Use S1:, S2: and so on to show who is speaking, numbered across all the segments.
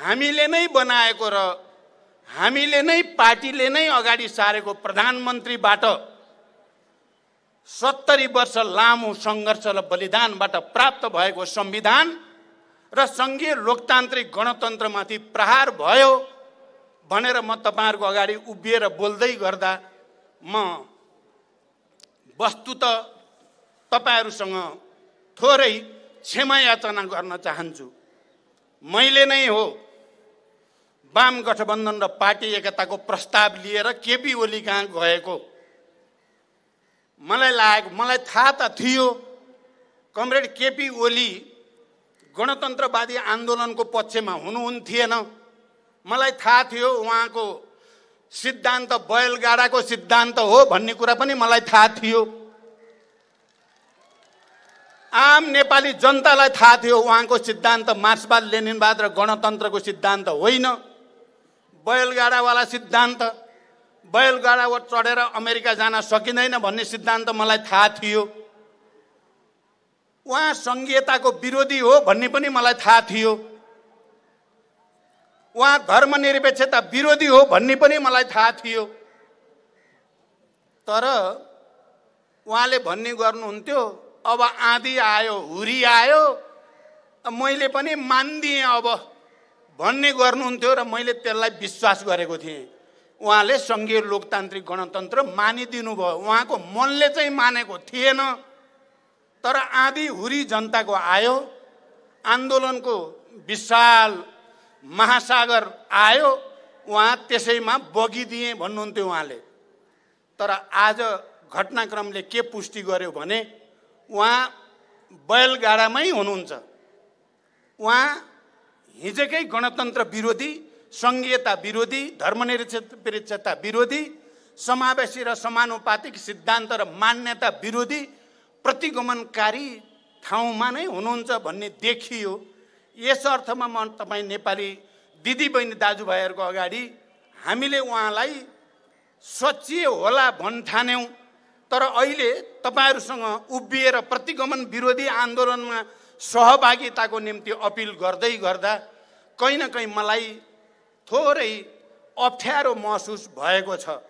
S1: हामीले नै बनाएको र हामीले नै पार्टीले नै अगाडि सारेको प्रधानमन्त्रीबाट 70 वर्ष लामो सङ्घर्ष र बलिदानबाट प्राप्त भएको संविधान र सङ्घीय लोकतान्त्रिक गणतन्त्रमाथि प्रहार भयो भनेर म तपाईहरुको अगाडि उभिएर बोल्दै गर्दा म वस्तुत तपाईहरुसँग थोरै क्षमा याचना गर्न चाहन्छु। मैले नै हो वाम गठबन्धन र पार्टी एकताको प्रस्ताव लिएर केपी ओली कहाँ गएको। मलाई थाहा त थियो कमरेड केपी ओली गणतन्त्रवादी आन्दोलनको पक्षमा हुनुहुन्थेन। मलाई थाहा थियो उहाँको सिद्धान्त बैलगाडाको सिद्धान्त हो भन्ने कुरा पनि मलाई थाहा थियो। आम नेपाली जनतालाई थाहा थियो उहाँको सिद्धान्त मार्क्सवाद लेनिनवाद र गणतन्त्रको सिद्धान्त होइन, बैलगाडावाला सिद्धान्त। बैलगाडा चढेर अमेरिका जान सकिँदैन भन्ने सिद्धान्त मलाई थाहा थियो। उहाँ संघीयताको विरोधी हो भन्ने पनि मलाई थाहा थियो। उहाँ धर्मनिरपेक्षता विरोधी हो भन्ने पनि मलाई थाहा थियो। तर उहाँले भन्ने गर्नुहुन्थ्यो अब आँधी आयो हुरी आयो मैले पनि मान्दिएँ अब भन्ने गर्नुहुन्थ्यो र मैले त्यसलाई विश्वास गरेको थिएँ। उहाँले सङ्घीय लोकतान्त्रिक गणतन्त्र मानिदिनु भयो, उहाँको मनले चाहिँ मानेको थिएन। तर आँधी हुरी जनताको आयो, आन्दोलनको विशाल महासागर आयो, उहाँ त्यसैमा बगिदिए भन्नुहुन्थ्यो उहाँले। तर आज घटनाक्रमले के पुष्टि गर्यो भने उहाँ बैलगाडामै हुनुहुन्छ। उहाँ हिजोकै गणतन्त्र विरोधी, संघीयता विरोधी, धर्मनिरपेक्षता विरोधी, समावेशी र समानुपातिक सिद्धान्त र मान्यता विरोधी, प्रतिगमनकारी ठाउँमा नै हुनुहुन्छ भन्ने देखियो। यस अर्थमा म तपाईँ नेपाली दिदीबहिनी दाजुभाइहरूको अगाडि हामीले उहाँलाई सच्चिए होला भन्ठान्यौँ। तर अहिले तपाईहरुसँग उभिएर प्रतिगमन विरोधी आन्दोलनमा सहभागिताको निम्ति अपिल गर्दै गर्दा कहीँ न कहीँ मलाई थोरै अप्ठ्यारो महसुस भएको छ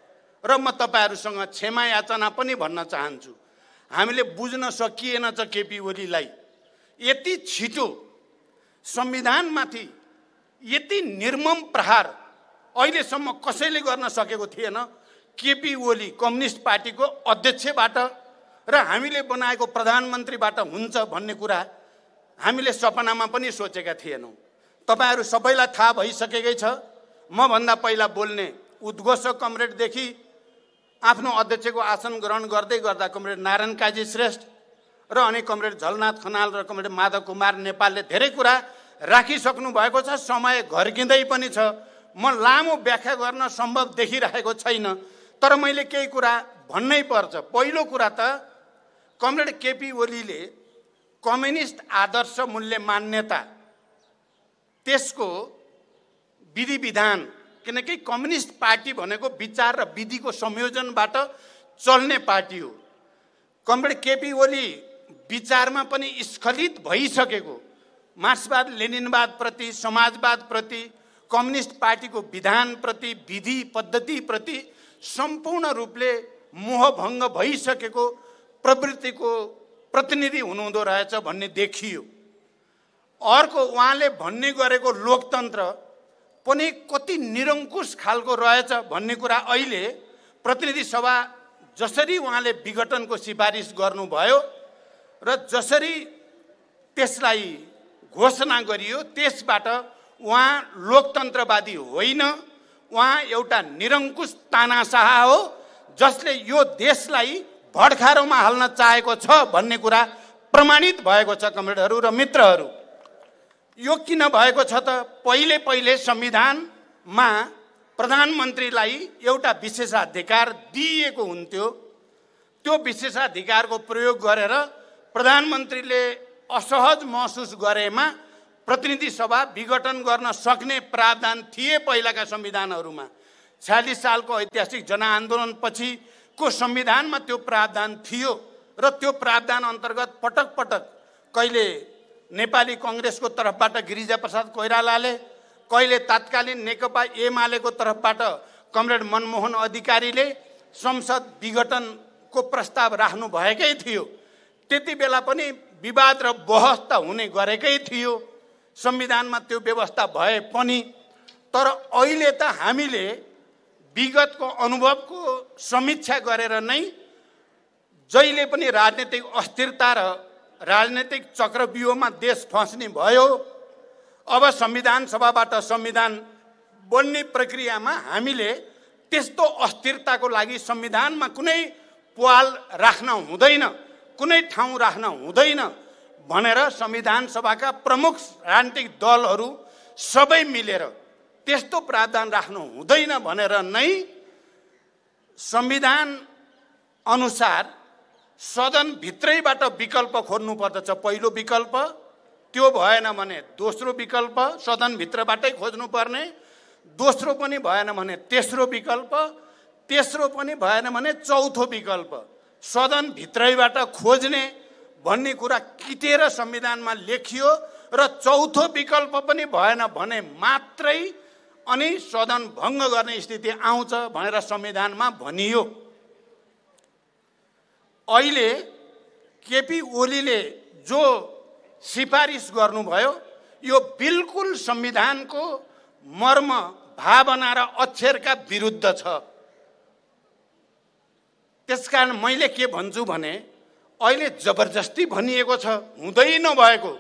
S1: र म तपाईहरुसँग क्षमा याचना पनि भन्न चाहन्छु। हामीले बुझ्न सकिएन छ केपी ओलीलाई यति छिटो संविधानमाथि यति निर्मम प्रहार अहिलेसम्म कसैले गर्न सकेको थिएन। केपी ओली कम्युनिस्ट पार्टीको अध्यक्षबाट र हामीले बनाएको प्रधानमन्त्रीबाट हुन्छ भन्ने कुरा हामीले सपनामा पनि सोचेका थिएनौँ। तपाईहरु सबैलाई थाहा भइसकेकै छ। म भन्दा पहिला बोल्ने उद्घोषक कमरेडदेखि आफ्नो अध्यक्षको आसन ग्रहण गर्दै गर्दा कमरेड नारायण काजी श्रेष्ठ र अनि कमरेड झलनाथ खनाल र कमरेड माधव कुमार नेपालले धेरै कुरा राखिसक्नु भएको छ। समय घर्किँदै पनि छ। म लामो व्याख्या गर्न सम्भव देखिरहेको छैन, तर मैले केही कुरा भन्नै पर्छ। पहिलो कुरा त कमरेड केपी ओलीले कम्युनिस्ट आदर्श मूल्य मान्यता त्यसको विधि विधान, किनकि कम्युनिस्ट पार्टी भनेको विचार र विधिको संयोजनबाट चल्ने पार्टी हो। कमरेड केपी ओली विचारमा पनि स्खलित भइसकेको, मार्क्सवाद लेनिनवाद प्रति, समाजवाद प्रति, कम्युनिस्ट पार्टीको विधान प्रति, विधि पद्धति प्रति सम्पूर्ण रूपले मोहभङ्ग भइसकेको प्रवृत्तिको प्रतिनिधि हुनुहुँदो रहेछ भन्ने देखियो। अर्को उहाँले भन्ने गरेको लोकतन्त्र पनि कति निरङ्कुश खालको रहेछ भन्ने कुरा अहिले प्रतिनिधि सभा जसरी उहाँले विघटनको सिफारिस गर्नुभयो र जसरी त्यसलाई घोषणा गरियो त्यसबाट उहाँ लोकतन्त्रवादी होइन, उहाँ एउटा निरङ्कुश तानाशाह हो जसले यो देशलाई भडखारोमा हाल्न चाहेको छ भन्ने कुरा प्रमाणित भएको छ। कमरेडहरू र मित्रहरू, यो किन भएको छ त पहिले संविधानमा प्रधानमन्त्रीलाई एउटा विशेषाधिकार दिएको हुन्थ्यो। त्यो विशेषाधिकारको प्रयोग गरेर प्रधानमन्त्रीले असहज महसुस गरेमा प्रतिनिधि सभा विघटन गर्न सक्ने प्रावधान थिए पहिलाका संविधानहरूमा। 46 सालको ऐतिहासिक जनआन्दोलन पछिको संविधानमा त्यो प्रावधान थियो र त्यो प्रावधान अन्तर्गत पटक पटक कहिले नेपाली कांग्रेसको तर्फबाट गिरिजा प्रसाद कोइरालाले, कहिले तत्कालीन नेकपा एमालेको तर्फबाट कमरेड मनमोहन अधिकारीले संसद विघटनको प्रस्ताव राख्नु भएकै थियो। त्यति बेला पनि विवाद र बहस त हुने गरेकै थियो, संविधानमा त्यो व्यवस्था भए पनि। तर अहिले त हामीले विगतको अनुभवको समीक्षा गरेर नै जहिले पनि राजनीतिक अस्थिरता र राजनीतिक चक्रव्यूहमा देश फस्ने भयो। अब संविधान सभाबाट संविधान बन्ने प्रक्रियामा हामीले त्यस्तो अस्थिरताको लागि संविधानमा कुनै पाल राख्न हुँदैन, कुनै ठाउँ राख्न हुँदैन भनेर संविधान सभाका प्रमुख राजनीतिक दलहरू सबै मिलेर त्यस्तो प्रावधान राख्नु हुँदैन भनेर नै संविधान अनुसार सदनभित्रैबाट विकल्प खोज्नु पर्दछ। पहिलो विकल्प, त्यो भएन भने दोस्रो विकल्प सदनभित्रबाटै खोज्नुपर्ने, दोस्रो पनि भएन भने तेस्रो विकल्प, तेस्रो पनि भएन भने चौथो विकल्प सदनभित्रैबाट खोज्ने भन्ने कुरा किटेर संविधानमा लेखियो। र चौथो विकल्प पनि भएन भने मात्रै अनि सदन भङ्ग गर्ने स्थिति आउँछ भनेर संविधानमा भनियो। अहिले केपी ओलीले जो सिफारिस गर्नुभयो यो बिल्कुल संविधानको मर्म, भावना र अक्षरका विरुद्ध छ। त्यसकारण मैले के भन्छु भने अहिले जबरजस्ती भनिएको छ, हुँदै नभएको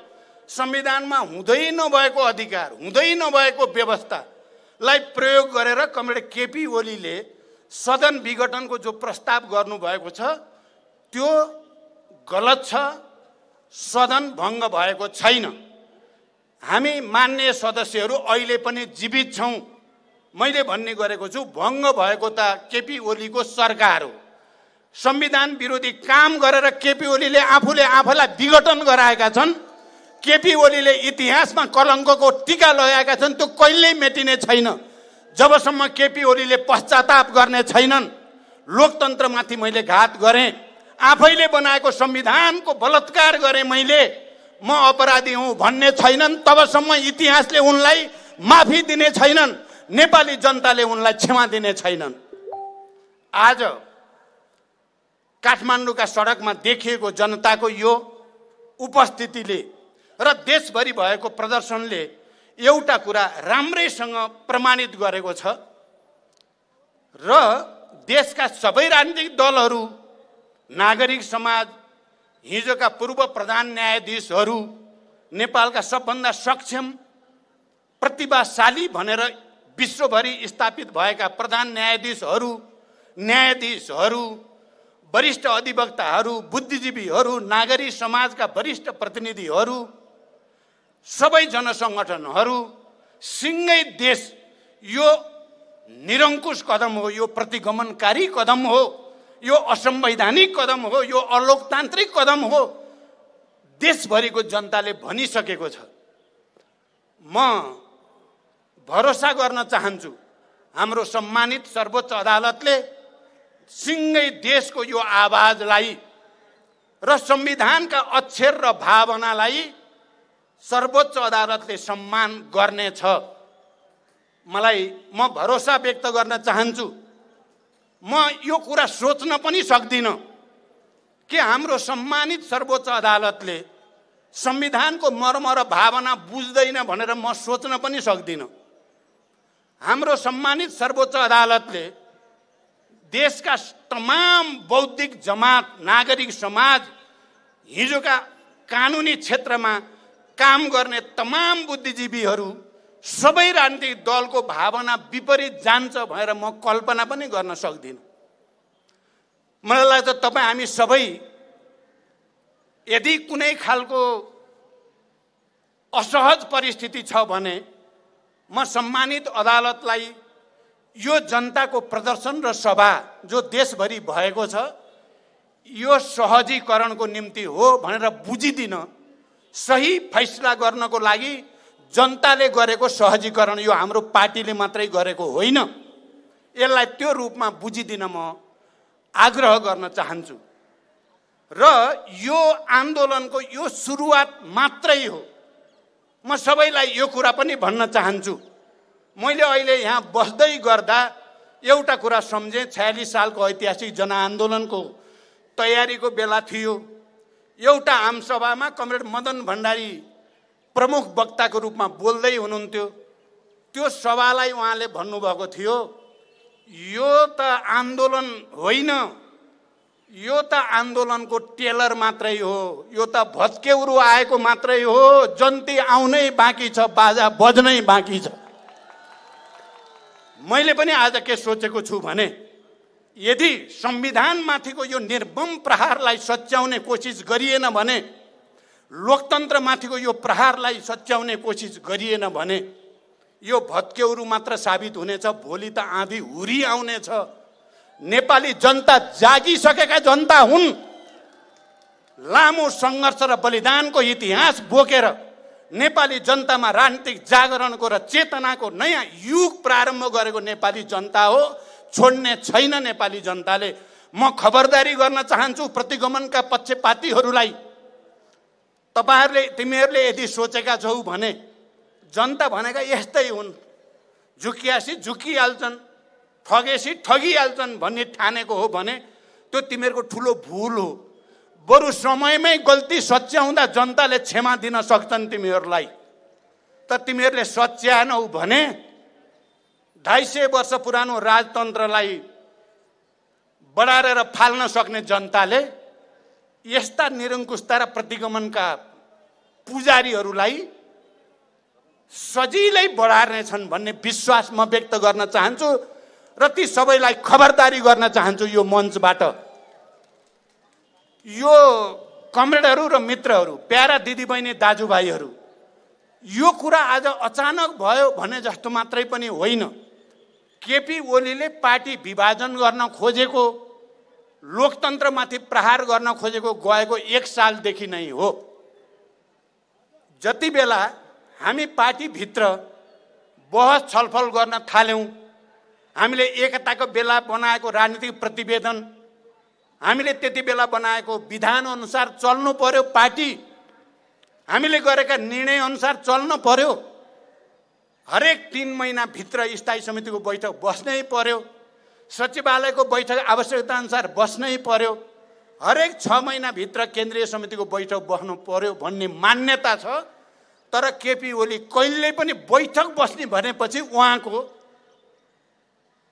S1: संविधानमा हुँदै नभएको अधिकार, हुँदै नभएको व्यवस्थालाई प्रयोग गरेर कमरेड केपी ओलीले सदन विघटनको जो प्रस्ताव गर्नुभएको छ त्यो गलत छ। सदन भङ्ग भएको छैन। हामी मान्य सदस्यहरू अहिले पनि जीवित छौँ। मैले भन्ने गरेको छु भङ्ग भएको त केपी ओलीको सरकार हो। संविधान विरोधी काम गरेर केपी ओलीले आफूलाई विघटन गराएका छन्। केपी ओलीले इतिहासमा कलङ्कको टीका लगाएका छन्, त्यो कहिल्यै मेटिने छैन जबसम्म केपी ओलीले पश्चाताप गर्ने छैनन्। लोकतन्त्रमाथि मैले घात गरेँ, आफैले बनाएको संविधानको बलात्कार गरेँ, मैले म अपराधी हुँ भन्ने छैनन् तबसम्म इतिहासले उनलाई माफी दिने छैनन्, नेपाली जनताले उनलाई क्षमा दिने छैनन्। आज काठमाडौँका सडकमा देखिएको जनताको यो उपस्थितिले र देशभरि भएको प्रदर्शनले एउटा कुरा राम्रैसँग प्रमाणित गरेको छ र देशका सबै राजनीतिक दलहरू, नागरिक समाज, हिजोका पूर्व प्रधान न्यायाधीशहरू, नेपालका सबभन्दा सक्षम प्रतिभाशाली भनेर विश्वभरि स्थापित भएका प्रधान न्यायाधीशहरू, वरिष्ठ अधिवक्ताहरू, बुद्धिजीवीहरू, नागरिक समाजका वरिष्ठ प्रतिनिधिहरू, सबै जनसङ्गठनहरू सिँगै देश यो निरङ्कुश कदम हो, यो प्रतिगमनकारी कदम हो, यो असंवैधानिक कदम हो, यो अलोकतान्त्रिक कदम हो, देशभरिको जनताले भनिसकेको छ। म भरोसा गर्न चाहन्छु हाम्रो सम्मानित सर्वोच्च अदालतले सिँगै देशको यो आवाजलाई र संविधानका अक्षर र भावनालाई सर्वोच्च अदालतले सम्मान गर्नेछ। म भरोसा व्यक्त गर्न चाहन्छु। म यो कुरा सोच्न पनि सक्दिनँ कि हाम्रो सम्मानित सर्वोच्च अदालतले संविधानको मर्म र भावना बुझ्दैन भनेर म सोच्न पनि सक्दिनँ। हाम्रो सम्मानित सर्वोच्च अदालतले देशका तमाम बौद्धिक जमात, नागरिक समाज, हिजोका कानुनी क्षेत्रमा काम गर्ने तमाम बुद्धिजीवीहरू, सबै राजनीतिक दलको भावना विपरीत जान्छ भनेर म कल्पना पनि गर्न सक्दिनँ। मलाई लाग्छ तपाईँ हामी सबै यदि कुनै खालको असहज परिस्थिति छ भने म सम्मानित अदालतलाई यो जनताको प्रदर्शन र सभा जो देशभरि भएको छ यो सहजीकरणको निम्ति हो भनेर बुझिदिन, सही फैसला गर्नको लागि जनताले गरेको सहजीकरण यो हाम्रो पार्टीले मात्रै गरेको होइन, यसलाई त्यो रूपमा बुझिदिन म आग्रह गर्न चाहन्छु। र यो आन्दोलनको यो सुरुवात मात्रै हो। म सबैलाई यो कुरा पनि भन्न चाहन्छु मैले अहिले यहाँ बस्दै गर्दा एउटा कुरा सम्झेँ। 46 सालको ऐतिहासिक जनआन्दोलनको तयारीको बेला थियो। एउटा आमसभामा कमरेड मदन भण्डारी प्रमुख वक्ताको रूपमा बोल्दै हुनुहुन्थ्यो। त्यो सभालाई उहाँले भन्नुभएको थियो, यो त आन्दोलन होइन, यो त आन्दोलनको टेलर मात्रै हो, यो त भत्केउरो आएको मात्रै हो, जन्ती आउनै बाँकी छ, बाजा बज्नै बाँकी छ। मैले पनि आज के सोचेको छु भने, यदि संविधानमाथिको यो निर्मम प्रहारलाई सच्याउने कोसिस गरिएन भने, लोकतन्त्रमाथिको यो प्रहारलाई सच्याउने कोसिस गरिएन भने यो भत्केउरो मात्र साबित हुनेछ। भोलि त आँधी हुरी आउनेछ। नेपाली जनता जागिसकेका जनता हुन्। लामो सङ्घर्ष र बलिदानको इतिहास बोकेर नेपाली जनतामा राजनीतिक जागरणको र चेतनाको नयाँ युग प्रारम्भ गरेको नेपाली जनता हो। छोड्ने छैन नेपाली जनताले। म खबरदारी गर्न चाहन्छु प्रतिगमनका पक्षपातीहरूलाई, तिमीहरूले यदि सोचेका छौ भने जनता भनेका यस्तै हुन्, झुकियासी झुकिहाल्छन्, ठगेसी ठगिहाल्छन् भन्ने ठानेको हो भने त्यो तिमीहरूको ठुलो भुल हो। बरु समयमै गल्ती सच्याउँदा जनताले क्षमा दिन सक्छन् तिमीहरूलाई। त तिमीहरूले सच्याएनौ भने 250 वर्ष पुरानो राजतन्त्रलाई बढारेर फाल्न सक्ने जनताले यस्ता निरङ्कुशता र प्रतिगमनका पुजारीहरूलाई सजिलै बढार्नेछन् भन्ने विश्वास म व्यक्त गर्न चाहन्छु र ती सबैलाई खबरदारी गर्न चाहन्छु यो मञ्चबाट। यो कमरेडहरू र मित्रहरू, प्यारा दिदीबहिनी दाजुभाइहरू, यो कुरा आज अचानक भयो भने जस्तो मात्रै पनि होइन। केपी ओलीले पार्टी विभाजन गर्न खोजेको, लोकतन्त्रमाथि प्रहार गर्न खोजेको गएको 1 सालदेखि नै हो। जति बेला हामी पार्टीभित्र बहस छलफल गर्न थाल्यौँ, हामीले एकताको बेला बनाएको राजनीतिक प्रतिवेदन, हामीले त्यति बेला बनाएको विधान अनुसार चल्नु पर्यो, पार्टी हामीले गरेका निर्णय अनुसार चल्नु पर्यो। हरेक 3 महिनाभित्र स्थायी समितिको बैठक बस्नै पर्यो, सचिवालयको बैठक आवश्यकता अनुसार बस्नै पर्यो, हरेक 6 महिनाभित्र केन्द्रीय समितिको बैठक बस्नु पर्यो भन्ने मान्यता छ। तर केपी ओली कहिल्यै पनि बैठक बस्ने भनेपछि उहाँको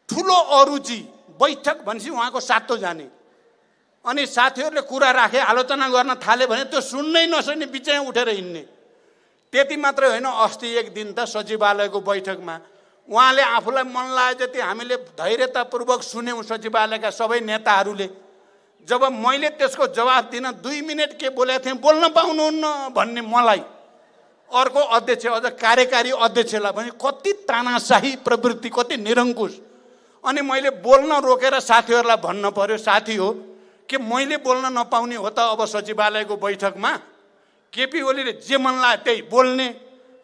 S1: ठुलो अरुचि, बैठक भनेपछि उहाँको सातो जाने। अनि साथीहरूले कुरा राखे, आलोचना गर्न थाले भने त्यो सुन्नै नसक्ने बिचैमा उठेर हिँड्ने। त्यति मात्रै होइन, अस्ति एक दिन त सचिवालयको बैठकमा उहाँले आफूलाई मन लागे जति हामीले धैर्यतापूर्वक सुन्यौँ सचिवालयका सबै नेताहरूले। जब मैले त्यसको जवाफ दिन 2 मिनट के बोलेको थिएँ, बोल्न पाउनुहुन्न भन्ने मलाई अर्को अध्यक्ष, अझ कार्यकारी अध्यक्षलाई पनि कति तानाशाही प्रवृत्ति, कति निरङ्कुश। अनि मैले बोल्न रोकेर साथीहरूलाई भन्न पर्यो, साथी हो कि मैले बोल्न नपाउने हो त अब सचिवालयको बैठकमा? केपी ओलीले जे मन लाग्यो त्यही बोल्ने,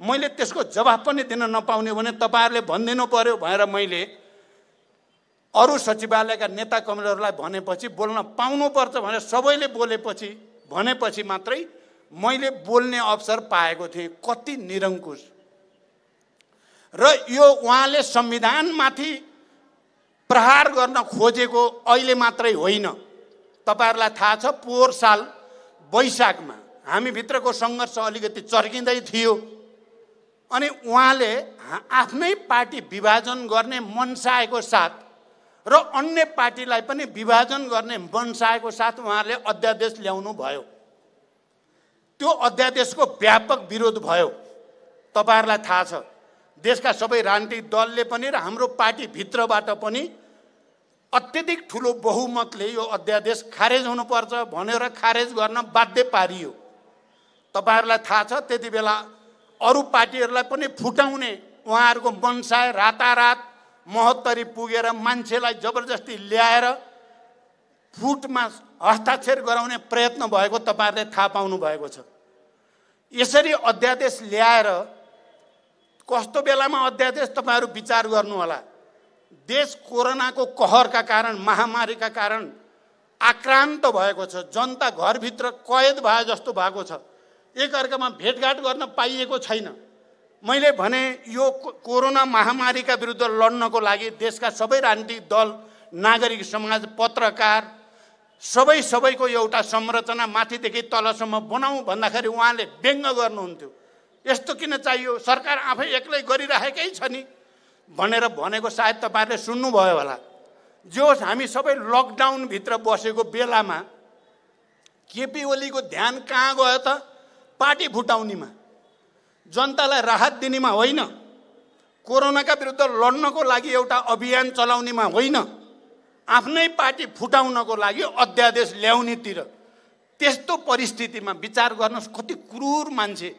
S1: मैले त्यसको जवाफ पनि दिन नपाउने भने तपाईँहरूले भनिदिनु पर्यो भनेर मैले अरू सचिवालयका नेता कमरेडहरूलाई भनेपछि बोल्न पाउनुपर्छ भनेर सबैले भनेपछि मात्रै मैले बोल्ने अवसर पाएको थिएँ। कति निरङ्कुश। र यो उहाँले संविधानमाथि प्रहार गर्न खोजेको अहिले मात्रै होइन। तपाईँहरूलाई थाहा छ, पोहोर साल वैशाखमा हामीभित्रको सङ्घर्ष अलिकति चर्किँदै थियो अनि उहाँले आफ्नै पार्टी विभाजन गर्ने मनसाएको साथ र अन्य पार्टीलाई पनि विभाजन गर्ने मनसाएको साथ उहाँले अध्यादेश ल्याउनु भयो। त्यो अध्यादेशको व्यापक विरोध भयो। तपाईँहरूलाई थाहा छ, देशका सबै राजनीतिक दलले पनि र हाम्रो पार्टीभित्रबाट पनि अत्यधिक ठुलो बहुमतले यो अध्यादेश खारेज हुनुपर्छ भनेर खारेज गर्न बाध्य पारियो। तपाईँहरूलाई थाहा छ, त्यति बेला अरू पार्टीहरूलाई पनि फुटाउने उहाँहरूको मनसाय रातारात महोत्तरी पुगेर मान्छेलाई जबरजस्ती ल्याएर फुटमा हस्ताक्षर गराउने प्रयत्न भएको तपाईँहरूले थाहा पाउनु भएको छ। यसरी अध्यादेश ल्याएर कस्तो बेलामा अध्यादेश तपाईँहरू विचार गर्नु होला। देश कोरोनाको कहरका कारण, महामारीका कारण आक्रान्त भएको छ। जनता घरभित्र कैद भए जस्तो भएको छ। एकअर्कामा भेटघाट गर्न पाइएको छैन। मैले भने यो कोरोना महामारीका विरुद्ध लड्नको लागि देशका सबै राजनीतिक दल, नागरिक समाज, पत्रकार सबैको एउटा संरचना माथिदेखि तलसम्म बनाऊ भन्दाखेरि उहाँले व्यङ्ग गर्नुहुन्थ्यो। यस्तो किन चाहियो, सरकार आफै एक्लै गरिराखेकै छ नि भनेर भनेको सायद तपाईँहरूले सुन्नुभयो होला। जो हामी सबै लकडाउनभित्र बसेको बेलामा केपी ओलीको ध्यान कहाँ गयो त? पार्टी फुटाउनेमा, जनतालाई राहत दिनेमा होइन, कोरोनाका विरुद्ध लड्नको लागि एउटा अभियान चलाउनेमा होइन, आफ्नै पार्टी फुटाउनको लागि अध्यादेश ल्याउनेतिर। त्यस्तो परिस्थितिमा विचार गर्नुहोस्, कति क्रूर मान्छे,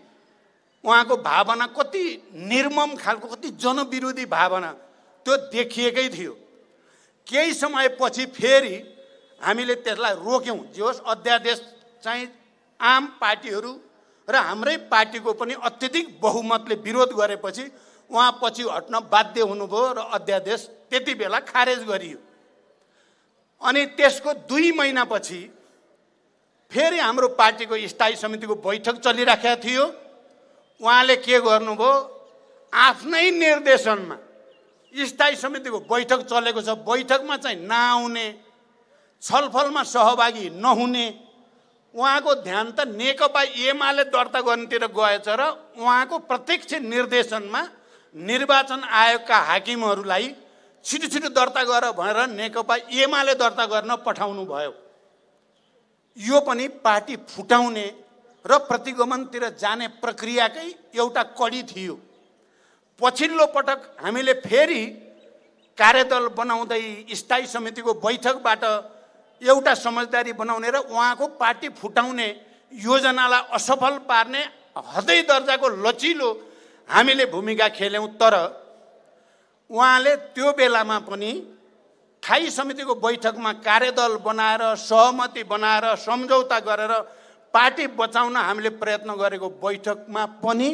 S1: उहाँको भावना कति निर्मम खालको, कति जनविरोधी भावना त्यो देखिएकै थियो। केही समयपछि फेरि हामीले त्यसलाई रोक्यौँ। जे होस्, अध्यादेश चाहिँ आम पार्टीहरू र हाम्रै पार्टीको पनि अत्यधिक बहुमतले विरोध गरेपछि उहाँ पछि हट्न बाध्य हुनुभयो र अध्यादेश त्यति बेला खारेज गरियो। अनि त्यसको 2 महिनापछि फेरि हाम्रो पार्टीको स्थायी समितिको बैठक चलिराखेको थियो। उहाँले के गर्नुभयो, आफ्नै निर्देशनमा स्थायी समितिको बैठक चलेको छ, बैठकमा चाहिँ नआउने, छलफलमा सहभागी नहुने, उहाँको ध्यान त नेकपा एमाले दर्ता गर्नेतिर गएछ र उहाँको प्रत्यक्ष निर्देशनमा निर्वाचन आयोगका हाकिमहरूलाई छिटो दर्ता गर भनेर नेकपा एमाले दर्ता गर्न पठाउनु भयो। यो पनि पार्टी फुटाउने र प्रतिगमनतिर जाने प्रक्रियाकै एउटा कडी थियो। पछिल्लो पटक हामीले फेरि कार्यदल बनाउँदै स्थायी समितिको बैठकबाट एउटा समझदारी बनाउने र उहाँको पार्टी फुटाउने योजनालाई असफल पार्ने हदै दर्जाको लचिलो हामीले भूमिका खेल्यौँ। तर उहाँले त्यो बेलामा पनि स्थायी समितिको बैठकमा कार्यदल बनाएर, सहमति बनाएर, सम्झौता गरेर पार्टी बचाउन हामीले प्रयत्न गरेको बैठकमा पनि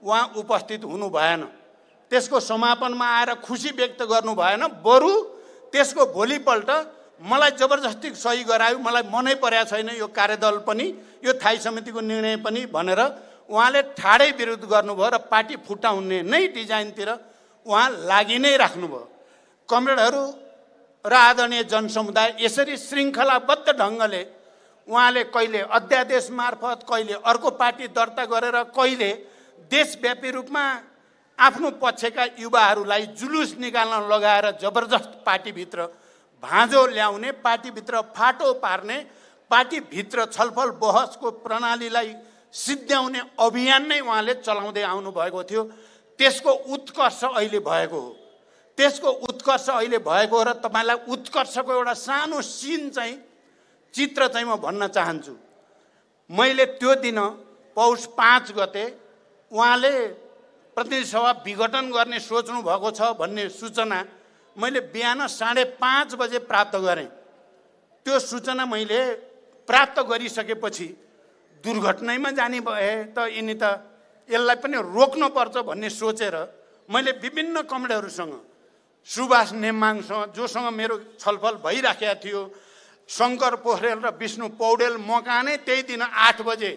S1: उहाँ उपस्थित हुनु भएन। त्यसको समापनमा आएर खुसी व्यक्त गर्नु भएन, बरु त्यसको भोलिपल्ट मलाई जबरजस्ती सही गरायो, मलाई मनै परेको छैन यो कार्यदल पनि, यो स्थायी समितिको निर्णय पनि भनेर उहाँले ठाडै विरोध गर्नुभयो र पार्टी फुटाउने नै डिजाइनतिर उहाँ लागि नै राख्नुभयो। कमरेडहरू र आदरणीय जनसमुदाय, यसरी श्रृङ्खलाबद्ध ढङ्गले उहाँले कहिले अध्यादेश मार्फत, कहिले अर्को पार्टी दर्ता गरेर, कहिले देशव्यापी रूपमा आफ्नो पक्षका युवाहरूलाई जुलुस निकाल्न लगाएर जबरजस्त पार्टीभित्र भाँजो ल्याउने, पार्टीभित्र फाटो पार्ने, पार्टीभित्र छलफल बहसको प्रणालीलाई सिद्ध्याउने अभियान नै उहाँले चलाउँदै आउनुभएको थियो। त्यसको उत्कर्ष अहिले भएको हो। त्यसको उत्कर्ष अहिले भएको हो र तपाईँलाई उत्कर्षको एउटा सानो सिन चाहिँ, चित्र चाहिँ म भन्न चाहन्छु। मैले त्यो दिन पौष 5 गते उहाँले प्रतिनिधि सभा विघटन गर्ने सोच्नु भएको छ भन्ने सूचना मैले बिहान 5:30 बजे प्राप्त गरेँ। त्यो सूचना मैले प्राप्त गरिसकेपछि दुर्घटनामा जाने भए त यिनी त यसलाई पनि रोक्नुपर्छ भन्ने सोचेर मैले विभिन्न कमरेडहरूसँग, सुभाष नेमाङसँग, जोसँग मेरो छलफल भइराखेको थियो, शङ्कर पोखरेल र विष्णु पौडेल, मका नै त्यही दिन 8 बजे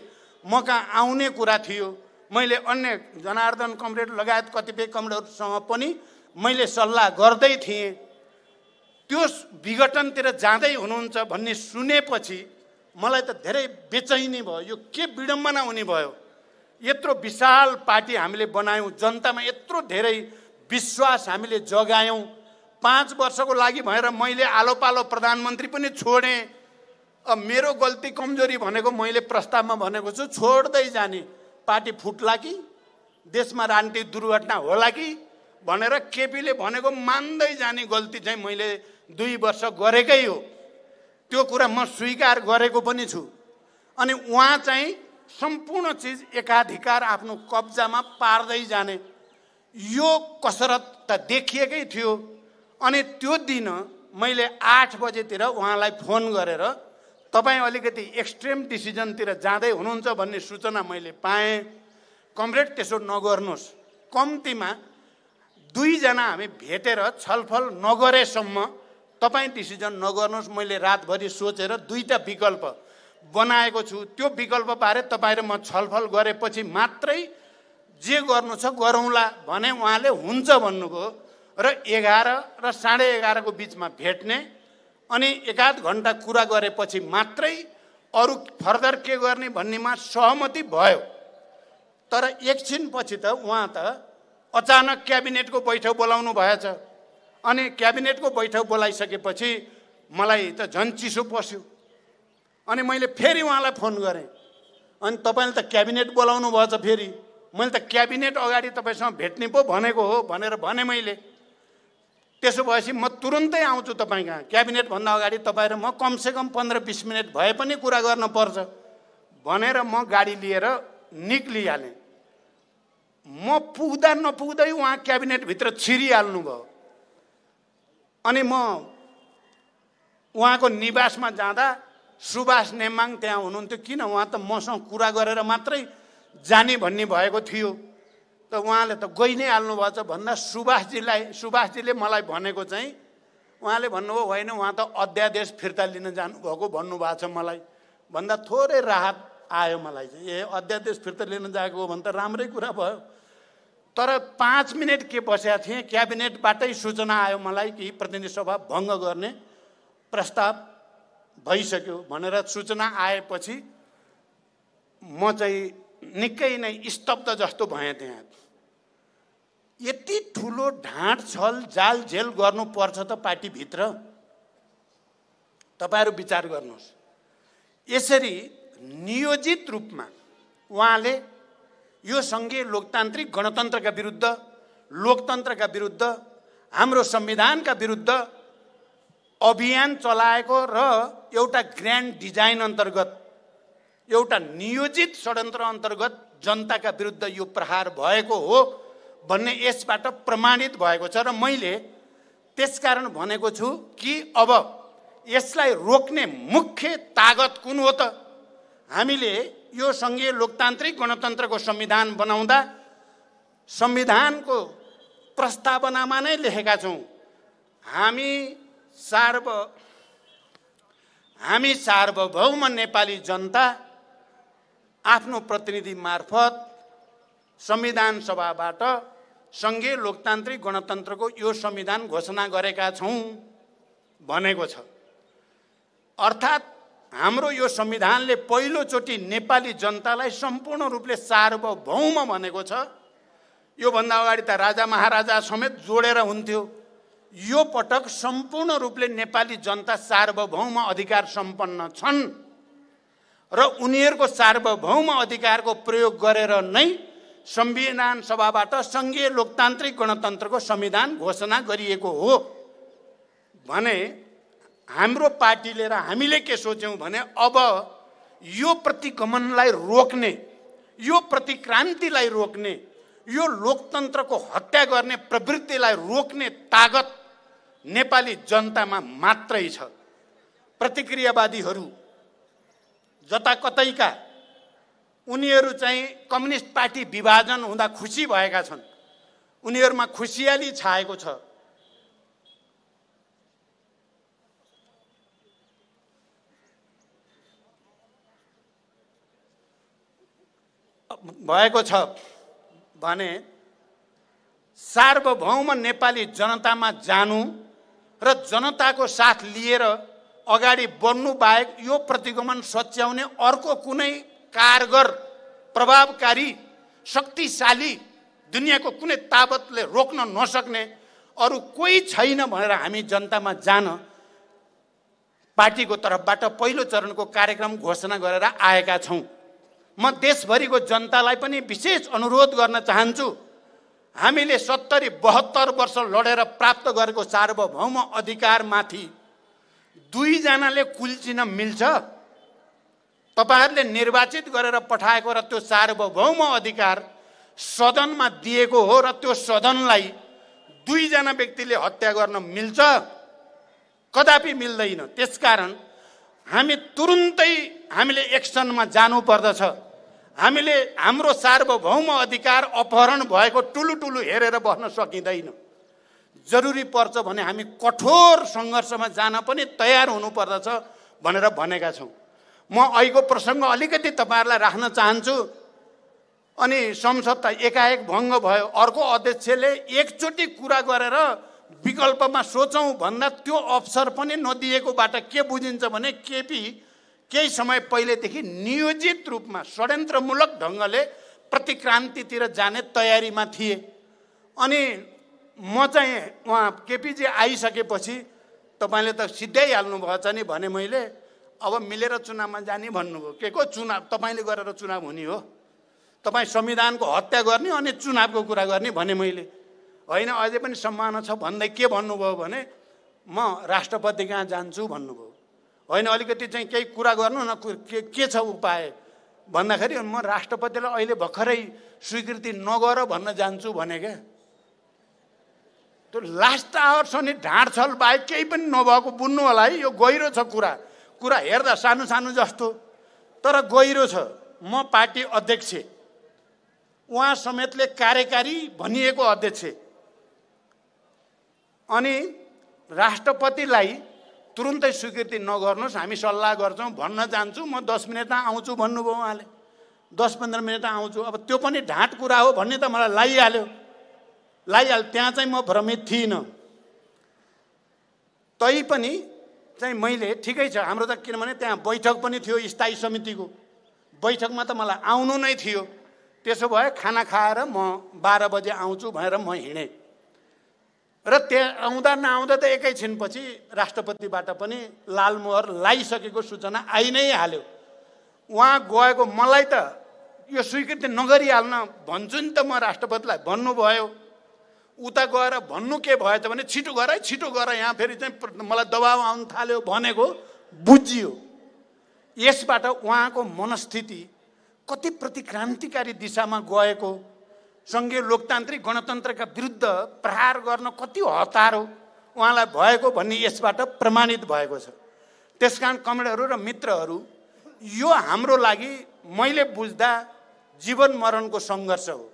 S1: मका आउने कुरा थियो। मैले अन्य जनार्दन कमरेड लगायत कतिपय कमरेडहरूसँग पनि मैले सल्लाह गर्दै थिएँ। त्यो विघटनतिर जाँदै हुनुहुन्छ भन्ने सुनेपछि मलाई त धेरै बेचैनी भयो। यो के विडम्बना हुने भयो? यत्रो विशाल पार्टी हामीले बनायौँ, जनतामा यत्रो धेरै विश्वास हामीले जगायौँ। 5 वर्षको लागि भएर मैले आलो पालो प्रधानमन्त्री पनि छोडेँ। अब मेरो गल्ती कमजोरी भनेको मैले प्रस्तावमा भनेको छु, छोड्दै जाने, पार्टी फुट्ला कि देशमा राजनीतिक दुर्घटना होला कि भनेर केपीले भनेको मान्दै जाने गल्ती चाहिँ मैले 2 वर्ष गरेकै हो। त्यो कुरा म स्वीकार गरेको पनि छु। अनि उहाँ चाहिँ सम्पूर्ण चिज एकाधिकार आफ्नो कब्जामा पार्दै जाने यो कसरत त देखिएकै थियो। अनि त्यो दिन मैले 8 बजेतिर उहाँलाई फोन गरेर तपाईँ अलिकति एक्सट्रिम डिसिजनतिर जाँदै हुनुहुन्छ भन्ने सूचना मैले पाएँ। कमरेड त्यसो नगर्नुहोस्, कम्तीमा 2 जना हामी भेटेर छलफल नगरेसम्म तपाईँ डिसिजन नगर्नुहोस्। मैले रातभरि सोचेर 2टा विकल्प बनाएको छु। त्यो विकल्पबारे तपाईँ र म छलफल गरेपछि मात्रै जे गर्नु छ गरौँला भने उहाँले हुन्छ भन्नुभयो र 11 र 11:30 को बिचमा भेट्ने अनि एकाध घण्टा कुरा गरेपछि मात्रै अरू फर्दर के गर्ने भन्नेमा सहमति भयो। तर एकछिनपछि त उहाँ त अचानक क्याबिनेटको बैठक बोलाउनु भएछ अनि क्याबिनेटको बैठक बोलाइसकेपछि मलाई त झन् चिसो पस्यो अनि मैले फेरि उहाँलाई फोन गरेँ अनि तपाईले त क्याबिनेट बोलाउनु भएछ फेरि मैले त क्याबिनेट अगाडि तपाईसँग भेट्ने पो भनेको हो भनेर भने मैले। त्यसो भएपछि म तुरुन्तै आउँछु तपाईँ कहाँ, क्याबिनेट भन्दा अगाडि तपाईँ र म कमसेकम 15-20 मिनट भए पनि कुरा गर्न पर्छ भनेर म गाडी लिएर निक्लिहालेँ। म पुग्दा नपुग्दै उहाँ क्याबिनेटभित्र छिरिहाल्नु भयो अनि म उहाँको निवासमा जाँदा सुभाष नेमाङ त्यहाँ हुनुहुन्थ्यो। किन उहाँ त मसँग कुरा गरेर मात्रै जाने भन्ने भएको थियो त उहाँले त गइ नै हाल्नु भएछ भन्दा सुभाषजीले मलाई भनेको चाहिँ उहाँले भन्नुभयो होइन उहाँ त अध्यादेश फिर्ता लिन जानुभएको भन्नुभएको छ मलाई भन्दा थोरै राहत आयो मलाई चाहिँ। ए अध्यादेश फिर्ता लिन जाएको हो भने त राम्रै कुरा भयो। तर 5 मिनट के बसेका थिएँ क्याबिनेटबाटै सूचना आयो मलाई कि प्रतिनिधि सभा भङ्ग गर्ने प्रस्ताव भइसक्यो भनेर सूचना आएपछि म चाहिँ निकै नै स्तब्ध जस्तो भएँ। त्यहाँ यति ठुलो ढाँट छल जाल झेल गर्नुपर्छ त पार्टीभित्र, तपाईहरु विचार गर्नुहोस्। यसरी नियोजित रूपमा उहाँले यो संघीय लोकतान्त्रिक गणतन्त्रका विरुद्ध, लोकतन्त्रका विरुद्ध, हाम्रो संविधानका विरुद्ध अभियान चलाएको र एउटा ग्रान्ड डिजाइन अन्तर्गत, एउटा नियोजित षड्यन्त्र अन्तर्गत जनताका विरुद्ध यो प्रहार भएको हो भन्ने यसबाट प्रमाणित भएको छ। र मैले त्यसकारण भनेको छु कि अब यसलाई रोक्ने मुख्य ताकत कुन हो त? हामीले यो संघीय लोकतान्त्रिक गणतन्त्रको संविधान बनाउँदा संविधानको प्रस्तावनामा नै लेखेका छौं हामी सार्वभौम नेपाली जनता आफ्नो प्रतिनिधि मार्फत संविधान सभाबाट संघीय लोकतान्त्रिक गणतन्त्रको यो संविधान घोषणा गरेका छौं भनेको छ। अर्थात् हाम्रो यो संविधानले पहिलो चोटि नेपाली जनतालाई सम्पूर्ण रूपले सार्वभौम भनेको छ। यो भन्दा अगाडि त राजा महाराजा समेत जोडेर हुन्थ्यो। यो पटक सम्पूर्ण रूपले नेपाली जनता सार्वभौम अधिकार सम्पन्न छन् र उनीहरूको सार्वभौम अधिकारको प्रयोग गरेर नै संविधान सभाबाट संघीय लोकतान्त्रिक गणतन्त्रको संविधान घोषणा गरिएको हो भने हाम्रो पार्टीले र हामीले के सोच्यौं भने अब यो प्रतिगमनलाई रोक्ने, यो प्रतिक्रान्तिलाई रोक्ने, यो लोकतन्त्रको हत्या गर्ने प्रवृत्तिलाई रोक्ने ताकत नेपाली जनतामा मात्रै छ। प्रतिक्रियावादीहरू जताकतैका उनीहरू चाहिँ कम्युनिस्ट पार्टी विभाजन हुँदा खुसी भएका छन्, उनीहरुमा खुशियाली छाएको छ। भएको छ भने सार्वभौम नेपाली जनतामा जानु र जनताको साथ लिएर अगाडि बढ्नु बाहेक यो प्रतिगमन सच्याउने अर्को कुनै कारगर, प्रभावकारी, शक्तिशाली, दुनियाँको कुनै ताकतले रोक्न नसक्ने अरु कोही छैन भनेर हामी जनतामा जान पार्टीको तर्फबाट पहिलो चरणको कार्यक्रम घोषणा गरेर आएका छौं। म देशभरिको जनतालाई पनि विशेष अनुरोध गर्न चाहन्छु, हामीले 70-72 वर्ष लडेर प्राप्त गरेको सार्वभौम अधिकारमाथि 2 जनाले कुल्चिन मिल्छ? तपाईहरुले निर्वाचित गरेर पठाएको र त्यो सार्वभौम अधिकार सदनमा दिएको हो र त्यो सदनलाई 2 जना व्यक्तिले हत्या गर्न मिल्छ? कदापि मिल्दैन। त्यसकारण हामी तुरुन्तै हामीले एक्सनमा जानु पर्दछ। हामीले हाम्रो सार्वभौम अधिकार अपहरण भएको टुलुटुलु हेरेर बस्न सकिँदैन। जरुरी पर्छ भने हामी कठोर संघर्षमा जान पनि तयार हुनु पर्दछ भनेर भनेका छौं। म अहिलेको प्रसंग अलिकति तपाईहरुलाई राख्न चाहन्छु। अनि संसद त एकाएक भङ्ग भयो। अर्को अध्यक्षले एकचोटि कुरा गरेर विकल्पमा सोचौँ भन्दा त्यो अवसर पनि नदिएकोबाट के बुझिन्छ भने केपी केही समय पहिलेदेखि नियोजित रूपमा षड्यन्त्रमूलक ढङ्गले प्रतिक्रान्तितिर जाने तयारीमा थिए। अनि म चाहिँ उहाँ केपीजी आइसकेपछि तपाईँले त सिध्याइहाल्नु भएछ नि भने मैले, अब मिलेर चुनावमा जाने भन्नुभयो। के को चुनाव? तपाईँले गरेर चुनाव हुने हो? तपाईँ संविधानको हत्या गर्ने अनि चुनावको कुरा गर्ने भने मैले होइन, अझै पनि सम्भावना छ भन्दै के भन्नुभयो भने म राष्ट्रपति कहाँ जान्छु भन्नुभयो। होइन, अलिकति चाहिँ केही कुरा गर्नु न, के छ उपाय भन्दाखेरि म राष्ट्रपतिलाई अहिले भर्खरै स्वीकृति नगर भन्न जान्छु भने क्या। त्यो लास्ट आवर्स अनि ढाँड छल बाहेक केही पनि नभएको बुझ्नु होला है। यो गहिरो छ कुरा हेर्दा सानो सानो जस्तो, तर गहिरो छ। म पार्टी अध्यक्ष, उहाँ समेतले कार्यकारी भनिएको अध्यक्ष, अनि राष्ट्रपतिलाई तुरुन्तै स्वीकृति नगर्नुहोस्, हामी सल्लाह गर्छौँ भन्न जान्छु, म 10 मिनटमा आउँछु भन्नुभयो उहाँले। 10-15 मिनटमा आउँछु, अब त्यो पनि ढाँट कुरा हो भन्ने त मलाई लागिहाल्यो। त्यहाँ चाहिँ म भ्रमित थिइनँ। तैपनि चाहिँ मैले ठिकै छ, हाम्रो त किनभने त्यहाँ बैठक पनि थियो स्थायी समितिको, बैठकमा त मलाई आउनु नै थियो। त्यसो भए खाना खाएर म 12 बजे आउँछु भनेर म हिँडेँ र त्यहाँ आउँदा नआउँदा त एकैछिनपछि राष्ट्रपतिबाट पनि लालमोहर लगाइसकेको सूचना आइ नै हाल्यो। उहाँ गएको मलाई त यो स्वीकृति नगरिहाल्न भन्छु नि त म राष्ट्रपतिलाई भन्नुभयो। उता गएर भन्नु के भएछ भने छिटो गर यहाँ फेरि चाहिँ मलाई दबाब आउनु थाल्यो भनेको बुझियो। यसबाट उहाँको मनस्थिति कति प्रतिक्रान्तिकारी दिशामा गएको, सङ्घीय लोकतान्त्रिक गणतन्त्रका विरुद्ध प्रहार गर्न कति हतारो उहाँलाई भएको भन्ने यसबाट प्रमाणित भएको छ। त्यसकारण कमरेडहरू र मित्रहरू, यो हाम्रो लागि मैले बुझ्दा जीवन मरणको सङ्घर्ष हो।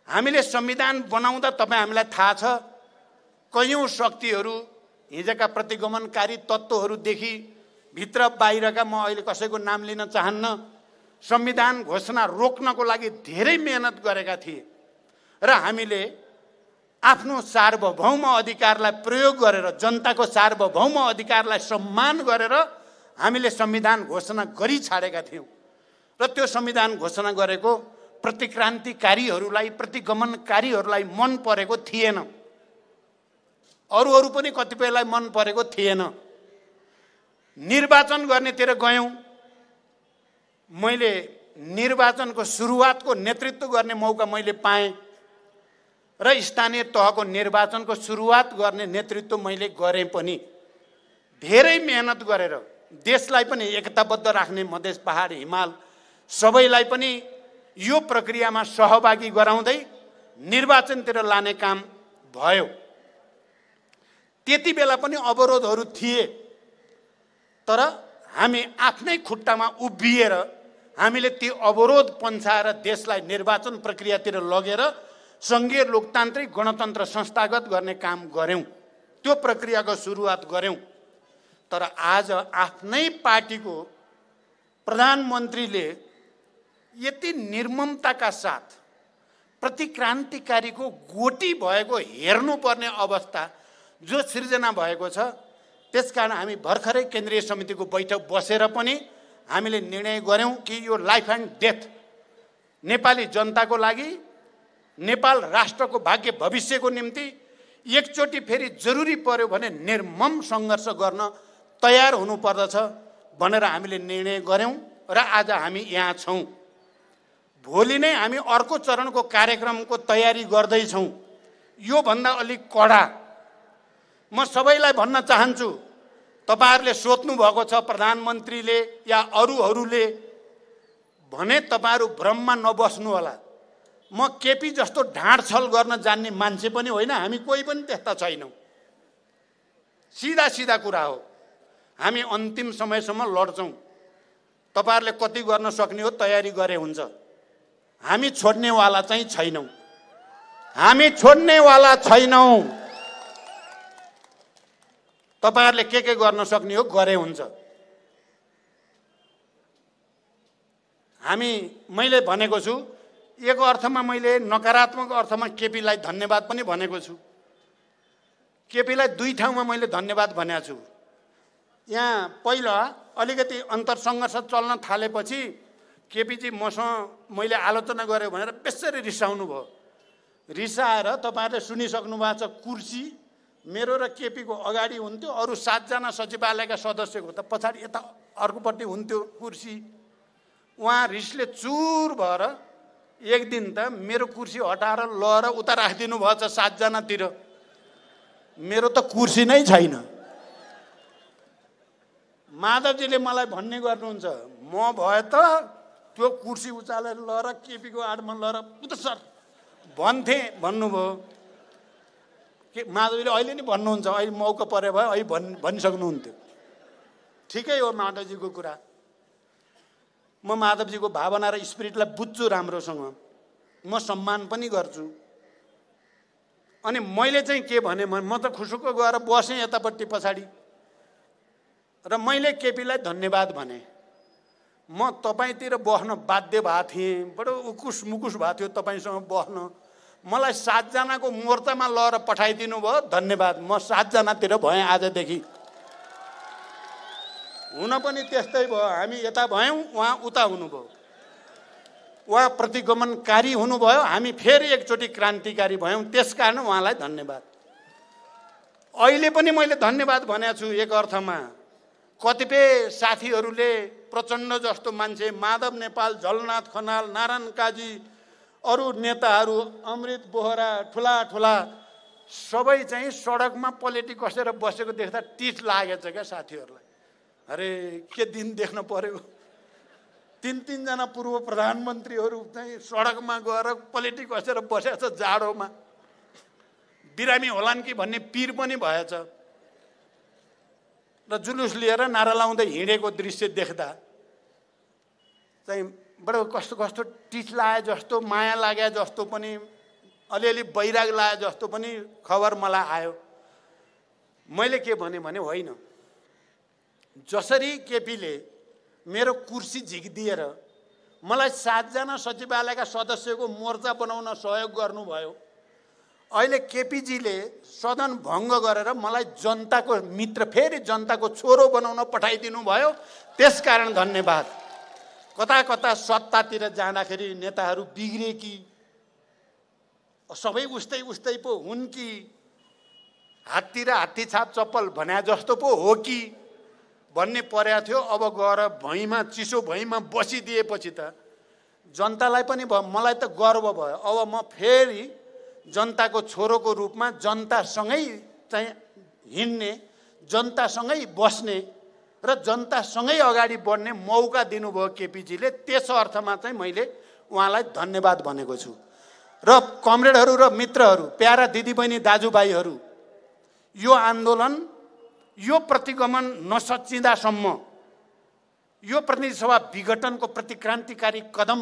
S1: हामीले संविधान बनाउँदा तपाईँ हामीलाई थाहा छ, कयौँ शक्तिहरू, हिजोका प्रतिगमनकारी तत्त्वहरूदेखि भित्र बाहिरका, म अहिले कसैको नाम लिन चाहन्न, संविधान घोषणा रोक्नको लागि धेरै मेहनत गरेका थिए र हामीले आफ्नो सार्वभौम अधिकारलाई प्रयोग गरेर, जनताको सार्वभौम अधिकारलाई सम्मान गरेर हामीले संविधान घोषणा गरी छाडेका थियौँ। र त्यो संविधान घोषणा गरेको प्रतिक्रान्तिकारीहरूलाई, प्रतिगमनकारीहरूलाई मन परेको थिएन, अरू पनि कतिपयलाई मन परेको थिएन। निर्वाचन गर्नेतिर गयौँ। मैले निर्वाचनको सुरुवातको नेतृत्व गर्ने मौका मैले पाएँ र स्थानीय तहको निर्वाचनको सुरुवात गर्ने नेतृत्व मैले गरेँ पनि। धेरै मेहनत गरेर देशलाई पनि एकताबद्ध राख्ने, मधेस, पहाड, हिमाल सबैलाई पनि यो प्रक्रियामा सहभागी गराउँदै निर्वाचनतिर लाने काम भयो। त्यति बेला पनि अवरोधहरू थिए, तर हामी आफ्नै खुट्टामा उभिएर हामीले ती अवरोध पन्छाएर देशलाई निर्वाचन प्रक्रियातिर लगेर सङ्घीय लोकतान्त्रिक गणतन्त्र संस्थागत गर्ने काम गऱ्यौँ। त्यो प्रक्रियाको सुरुवात गऱ्यौँ। तर आज आफ्नै पार्टीको प्रधानमन्त्रीले यति निर्ममताका साथ प्रतिक्रान्तिकारीको गोटी भएको हेर्नुपर्ने अवस्था जो सिर्जना भएको छ, त्यसकारण हामी भर्खरै केन्द्रीय समितिको बैठक बसेर पनि हामीले निर्णय गऱ्यौँ कि यो लाइफ एन्ड डेथ नेपाली जनताको लागि, नेपाल राष्ट्रको भाग्य भविष्यको निम्ति एकचोटि फेरि जरुरी पर्यो भने निर्मम सङ्घर्ष गर्न तयार हुनुपर्दछ भनेर हामीले निर्णय गऱ्यौँ र आज हामी यहाँ छौँ। भोलि नै हामी अर्को चरणको कार्यक्रमको तयारी गर्दैछौँ। योभन्दा अलिक कडा म सबैलाई भन्न चाहन्छु। तपाईहरुले सोध्नु भएको छ प्रधानमन्त्रीले या अरूहरूले भने तपाईहरु भ्रममा नबस्नु होला। म केपी जस्तो ढाँडछल गर्न जान्ने मान्छे पनि होइन, हामी कोही पनि त्यस्ता छैनौं। सीधा कुरा हो। हामी अन्तिम समयसम्म लड्छौं। तपाईहरुले कति गर्न सक्ने हो तयारी गरे हुन्छ। हामी छोड्नेवाला चाहिँ छैनौं। हामी छोड्नेवाला छैनौं। तपाईहरुले के गर्न सक्ने हो गरे हुन्छ। मैले भनेको छु एक अर्थमा मैले नकारात्मक अर्थमा केपीलाई धन्यवाद पनि भनेको छु। केपीलाई दुई ठाउँमा मैले धन्यवाद भनेको छु। यहाँ पहिला अलिकति अन्तरसङ्घर्ष चल्न थालेपछि केपीजी मसँग मैले आलोचना गरेँ भनेर बेसरी रिसाउनु भयो। रिसाएर तपाईँहरूले सुनिसक्नु भएको छ, कुर्सी मेरो र केपीको अगाडि हुन्थ्यो, अरू 7 जना सचिवालयका सदस्यको त पछाडि यता अर्कोपट्टि हुन्थ्यो कुर्सी। उहाँ रिसले चुर भएर एक दिन त मेरो कुर्सी हटाएर लएर उता राखिदिनु भएछ 7 जनातिर। मेरो त कुर्सी नै छैन। माधवजीले मलाई भन्ने गर्नुहुन्छ, म भए त त्यो कुर्सी उचालेर लएर केपीको आडमा लएर उता सर भन्थे भन्नुभयो। के माधवजीले अहिले नि भन्नुहुन्छ, अहिले मौका परे भयो अहिले भनिसक्नुहुन्थ्यो। ठिकै हो माधवजीको कुरा। म माधवजीको भावना र स्पिरिटलाई बुझ्छु राम्रोसँग, म सम्मान पनि गर्छु। अनि मैले चाहिँ के भने, म त खुसुक्क गएर बसेँ यतापट्टि पछाडि र मैले केपीलाई धन्यवाद भने। म तपाईँतिर बस्न बाध्य भएको थिएँ, बडो उकुस मुकुस भएको थियो तपाईँसँग बस्न। मलाई 7 जनाको मोर्चामा लगेर पठाइदिनु भयो, धन्यवाद। म 7 जनातिर भएँ आजदेखि। हुन पनि त्यस्तै भयो, हामी यता भयौँ, उहाँ उता हुनुभयो। उहाँ प्रतिगमनकारी हुनुभयो, हामी फेरि एकचोटि क्रान्तिकारी भयौँ। त्यसकारण उहाँलाई धन्यवाद। अहिले पनि मैले धन्यवाद भनेको छु। एक अर्थमा कतिपय साथीहरूले प्रचण्ड जस्तो मान्छे, माधव नेपाल, झलनाथ खनाल, नारायण काजी, अरू नेताहरू, अमृत बोहरा, ठुला ठुला सबै चाहिँ सडकमा पलेटी कसेर बसेको देख्दा टिस लागेछ क्या साथीहरूलाई। अरे के दिन देख्न पर्यो। 3 जना पूर्व प्रधानमन्त्रीहरू चाहिँ सडकमा गएर पलेटी कसेर बसेको छ जाडोमा। बिरामी होलान् कि भन्ने पिर पनि भएछ। र जुलुस लिएर नारा लाउँदै हिँडेको दृश्य देख्दा चाहिँ बडो कस्तो कस्तो टिच लागे जस्तो, माया लागे जस्तो पनि, अलिअलि बैराग लागे जस्तो पनि खबर मलाई आयो। मैले के भने होइन, जसरी केपीले मेरो कुर्सी झिकिदिएर मलाई 7 जना सचिवालयका सदस्यको मोर्चा बनाउन सहयोग गर्नुभयो, अहिले केपीजीले सदन भङ्ग गरेर मलाई जनताको मित्र, फेरि जनताको छोरो बनाउन पठाइदिनु भयो। त्यसकारण धन्यवाद। कता कता सत्तातिर जाँदाखेरि नेताहरू बिग्रे कि सबै उस्तै उस्तै पो हुन् कि हात्ती र हात्ती छाप चप्पल भन्या जस्तो पो हो कि भन्ने परेको थियो। अब गएर भुइँमा, चिसो भुइँमा बसिदिएपछि त जनतालाई पनि भयो, मलाई त गर्व भयो। अब म फेरि जनताको छोरोको रूपमा जनतासँगै चाहिँ हिँड्ने, जनतासँगै बस्ने र जनतासँगै अगाडि बढ्ने मौका दिनुभयो केपीजीले। त्यस अर्थमा चाहिँ मैले उहाँलाई धन्यवाद भनेको छु। र कमरेडहरू र मित्रहरू, प्यारा दिदीबहिनी दाजुभाइहरू, यो आन्दोलन, यो प्रतिगमन नसच्चिँदासम्म, यो प्रतिनिधि सभा विघटनको प्रतिक्रान्तिकारी कदम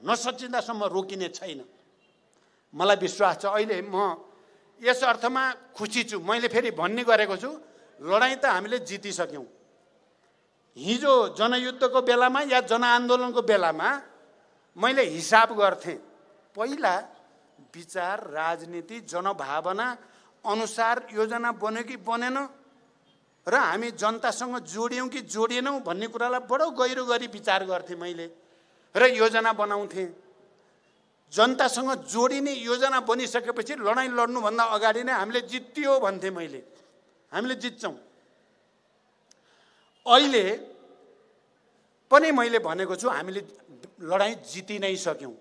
S1: नसच्चिँदासम्म रोकिने छैन। मलाई विश्वास छ। अहिले म यस अर्थमा खुसी छु। मैले फेरि भन्ने गरेको छु, लडाइँ त हामीले जितिसक्यौँ। हिजो जनयुद्धको बेलामा या जनआन्दोलनको बेलामा मैले हिसाब गर्थेँ, पहिला विचार, राजनीति, जनभावना अनुसार योजना बन्यो कि बनेन र हामी जनतासँग जोडियौँ कि जोडिएनौँ भन्ने कुरालाई बडो गहिरो गरी विचार गर्थेँ मैले र योजना बनाउँथेँ। जनतासँग जोडिने योजना बनिसकेपछि लडाइँ लड्नुभन्दा अगाडि नै हामीले जित्यो भन्थेँ मैले। हामीले जित्छौँ। अहिले पनि मैले भनेको छु, हामीले लडाइँ जिति नै सक्यौँ।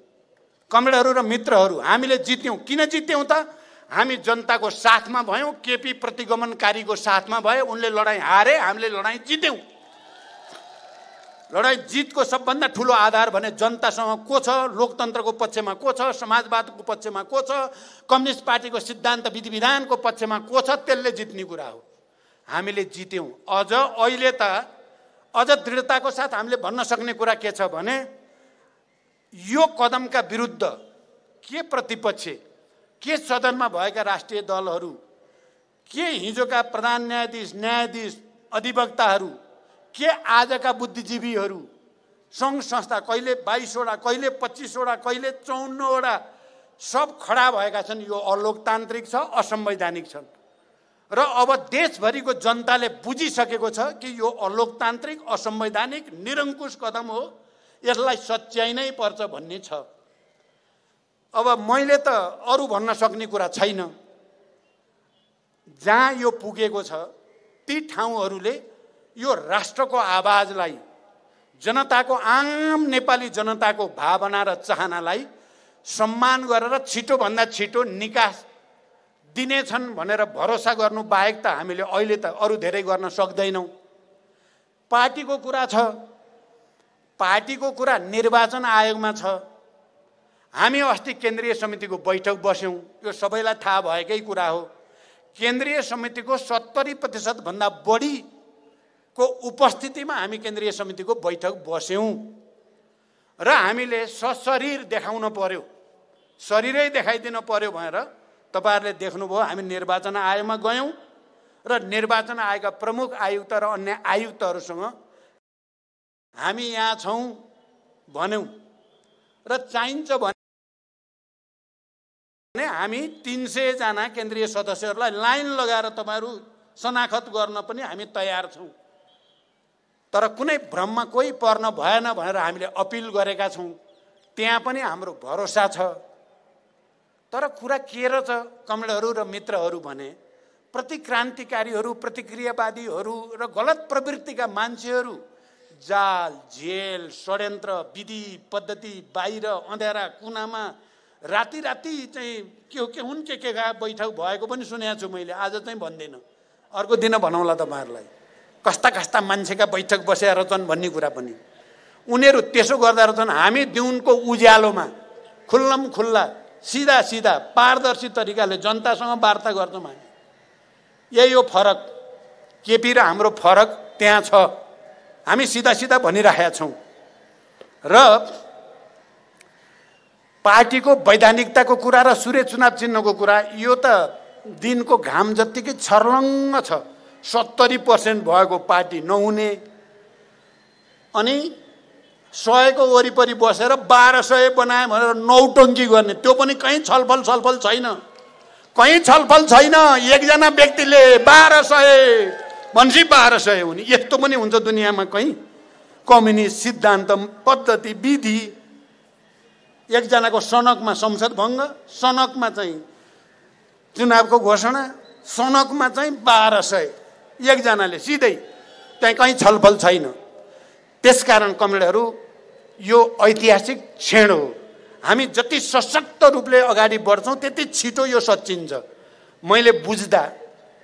S1: कमरेडहरू र मित्रहरू, हामीले जित्यौँ। किन जित्यौँ त? हामी जनताको साथमा भयौँ, केपी प्रतिगमनकारीको साथमा भयो। उनले लडाइँ हारे, हामीले लडाइँ जित्यौँ। लडाइँ जितको सबभन्दा ठुलो आधार भने जनतासँग को छ, लोकतन्त्रको पक्षमा को छ, समाजवादको पक्षमा को छ, कम्युनिस्ट पार्टीको सिद्धान्त विधि विधानको पक्षमा को छ, त्यसले जित्ने कुरा हो। हामीले जित्यौँ। अझ अहिले त अझ दृढताको साथ हामीले भन्न सक्ने कुरा के छ भने, यो कदमका विरुद्ध के प्रतिपक्ष, के सदनमा भएका राष्ट्रिय दलहरू, के हिजोका प्रधान न्यायाधीश, न्यायाधीश, अधिवक्ताहरू, के आजका बुद्धिजीवीहरू, सङ्घ संस्था कहिले 22वटा, कहिले 25वटा, कहिले 54वटा सब खडा भएका छन्। यो अलोकतान्त्रिक छ, असंवैधानिक छन्। र अब देशभरिको जनताले बुझिसकेको छ कि यो अलोकतान्त्रिक, असंवैधानिक, निरङ्कुश कदम हो, यसलाई सच्याइनै पर्छ भन्ने छ। अब मैले त अरू भन्न सक्ने कुरा छैन। जहाँ यो पुगेको छ ती ठाउँहरूले यो राष्ट्रको आवाजलाई, जनताको, आम नेपाली जनताको भावना र चाहनालाई सम्मान गरेर छिटोभन्दा छिटो निकास दिनेछन् भनेर भरोसा गर्नु बाहेक त हामीले अहिले त अरू धेरै गर्न सक्दैनौँ। पार्टीको कुरा छ, पार्टीको कुरा निर्वाचन आयोगमा छ। हामी अस्ति केन्द्रीय समितिको बैठक बस्यौँ, यो सबैलाई थाहा भएकै कुरा हो। केन्द्रीय समितिको 70% भन्दा बढीको उपस्थितिमा हामी केन्द्रीय समितिको बैठक बस्यौँ र हामीले सशरीर देखाउन पर्यो, शरीरै देखाइदिन पर्यो भनेर तपाईहरुले देख्नुभयो। हामी निर्वाचन आयोगमा गयौँ र निर्वाचन आयोगका प्रमुख आयुक्त र अन्य आयुक्तहरूसँग हामी यहाँ छौँ भन्यौँ र चाहिन्छ भने हामी 300 जना केन्द्रीय सदस्यहरूलाई लाइन लगाएर तपाईहरु शनाखत गर्न पनि हामी तयार छौँ। तर कुनै भ्रममा कोही पर्न भएन भनेर हामीले अपिल गरेका छौँ। त्यहाँ पनि हाम्रो भरोसा छ। तर कुरा के रहेछ कमरेडहरू र मित्रहरू भने प्रतिक्रान्तिकारीहरू, प्रतिक्रियावादीहरू र गलत प्रवृत्तिका मान्छेहरू जाल, जेल, षड्यन्त्र, विधि पद्धति बाहिर अँध्यारा कुनामा राति राति चाहिँ के हुन् के बैठक भएको पनि सुनेको छु मैले। आज चाहिँ भन्दिन, अर्को दिन भनौँला तपाईहरुलाई। कस्ता कस्ता मान्छेका बैठक बसेर रहेछन् भन्ने कुरा पनि उनीहरू त्यसो गर्दा रहेछन्। हामी दिउनको उज्यालोमा खुल्लम खुल्ला सीधा सीधा पारदर्शी तरिकाले जनतासँग वार्ता गर्छौँ हामी। यही हो फरक, केपी र हाम्रो फरक त्यहाँ छ। हामी सीधा सीधा भनिरहेका छौँ र पार्टीको वैधानिकताको कुरा र सूर्य चुनाव चिन्हको कुरा यो त दिनको घाम जत्तिकै छर्लङ्ग छ। 70% भएको पार्टी नहुने अनि 100 को वरिपरि बसेर 1200 बनाए भनेर नौटङ्की गर्ने, त्यो पनि कहीँ छलफल छैन। कहीँ छलफल छैन। एकजना व्यक्तिले 1200 भन्छ 1200 हुने, यस्तो पनि हुन्छ दुनियाँमा कहीँ? कम्युनिस्ट सिद्धान्त, पद्धति, विधि, एकजनाको सनकमा संसद भङ्ग, सनकमा चाहिँ चुनावको घोषणा, सनकमा चाहिँ 1200 एकजनाले सिधै, त्यहाँ कहीँ छलफल छैन। त्यसकारण कमरेडहरू यो ऐतिहासिक क्षण हो। हामी जति सशक्त रूपले अगाडि बढ्छौँ त्यति छिटो यो सच्याइन्छ। मैले बुझ्दा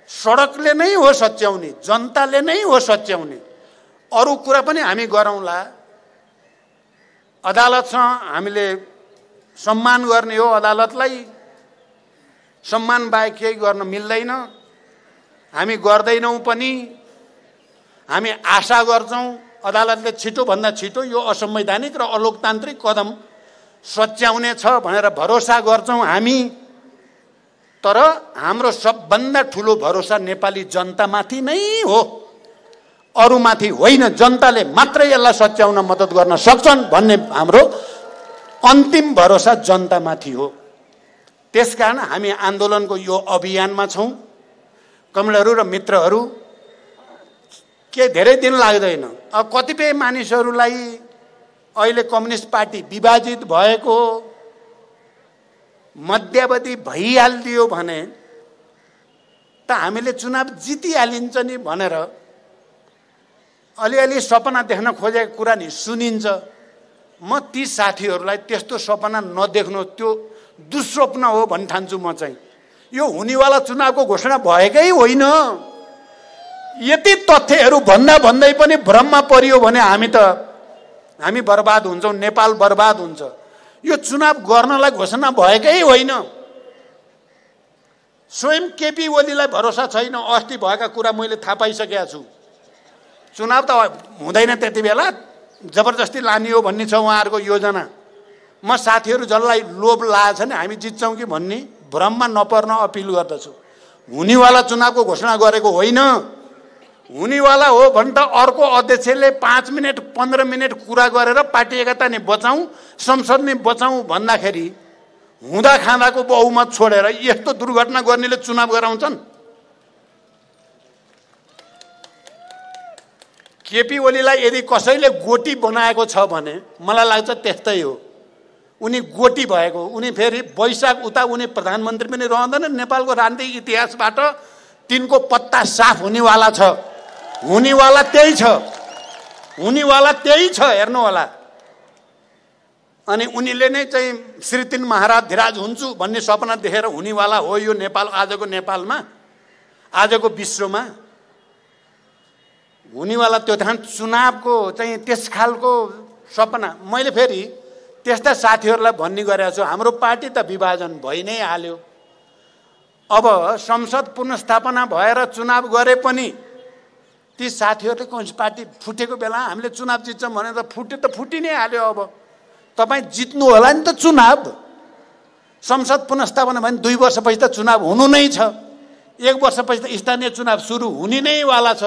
S1: सडकले नै हो सच्याउने, जनताले नै हो सच्याउने। अरू कुरा पनि हामी गरौँला। अदालतसँग हामीले सम्मान गर्ने हो, अदालतलाई सम्मान बाहेक केही गर्न मिल्दैन। हामी गर्दैनौँ पनि। हामी आशा गर्छौँ अदालतले छिटोभन्दा छिटो यो असंवैधानिक र अलोकतान्त्रिक कदम सच्याउने छ भनेर भरोसा गर्छौँ हामी। तर हाम्रो सबभन्दा ठुलो भरोसा नेपाली जनतामाथि नै हो, अरूमाथि होइन। जनताले मात्रै यसलाई सच्याउन मद्दत गर्न सक्छन् भन्ने हाम्रो अन्तिम भरोसा जनतामाथि हो। त्यसकारण हामी आन्दोलनको यो अभियानमा छौँ। कमरेडहरू र मित्रहरू, के धेरै दिन लाग्दैन। अब कतिपय मानिसहरूलाई अहिले कम्युनिस्ट पार्टी विभाजित भएको, मध्यावधि भइहालिदियो भने त हामीले चुनाव जितिहालिन्छ नि भनेर अलिअलि सपना देख्न खोजेको कुरा नि सुनिन्छ। म ती साथीहरूलाई त्यस्तो सपना नदेख्नु, त्यो दुस्वप्न हो भन्न ठान्छु म चाहिँ। यो हुनेवाला चुनावको घोषणा भएकै होइन। यति तथ्यहरू भन्दै पनि भ्रममा परियो भने हामी बर्बाद हुन्छौँ, नेपाल बर्बाद हुन्छ। यो चुनाव गर्नलाई घोषणा भएकै होइन। स्वयं केपी ओलीलाई भरोसा छैन। अस्ति भएका कुरा मैले थाहा पाइसकेको छु। चुनाव त हुँदैन त्यति बेला, जबरजस्ती लाने हो भन्ने छ उहाँहरूको योजना। म साथीहरू जसलाई लोभ लागेछ नि हामी जित्छौँ कि भन्ने भ्रममा नपर्न अपिल गर्दछु। हुनेवाला चुनावको घोषणा गरेको होइन। हुनेवाला हो भने त अर्को अध्यक्षले 5 मिनट 15 मिनट कुरा गरेर पार्टी एकता नि बचाउँ, संसद नि बचाउँ भन्दाखेरि हुँदा खाँदाको बहुमत छोडेर यस्तो दुर्घटना गर्नेले चुनाव गराउँछन्। केपी ओलीलाई यदि कसैले गोटी बनाएको छ भने मलाई लाग्छ त्यस्तै हो। उनी गोटी भएको, उनी फेरि वैशाख उता उनी प्रधानमन्त्री पनि रहँदैन। नेपालको राजनीतिक इतिहासबाट तिनको पत्ता साफ हुनेवाला छ, हुनेवाला त्यही छ, हुनेवाला त्यही छ, हेर्नु होला। अनि उनीले नै चाहिँ श्री 3 महाराज धिराज हुन्छु भन्ने सपना देखेर हुनेवाला हो यो नेपाल। आजको नेपालमा, आजको विश्वमा हुनेवाला त्यो ठाउँ चुनावको चाहिँ त्यस खालको सपना। मैले फेरि त्यस्ता साथीहरूलाई भन्ने गरेको छु, हाम्रो पार्टी त विभाजन भइ नै हाल्यो। अब संसद पुनर्स्थापना भएर चुनाव गरे पनि ती साथीहरूले कम्युनिस्ट पार्टी फुटेको बेला हामीले चुनाव जित्छौँ भने त फुटि नै हाल्यो। अब तपाईँ जित्नु होला नि त चुनाव। संसद पुनर्स्थापना भने 2 वर्षपछि त चुनाव हुनु नै छ, 1 वर्षपछि त स्थानीय चुनाव सुरु हुने नै वाला छ।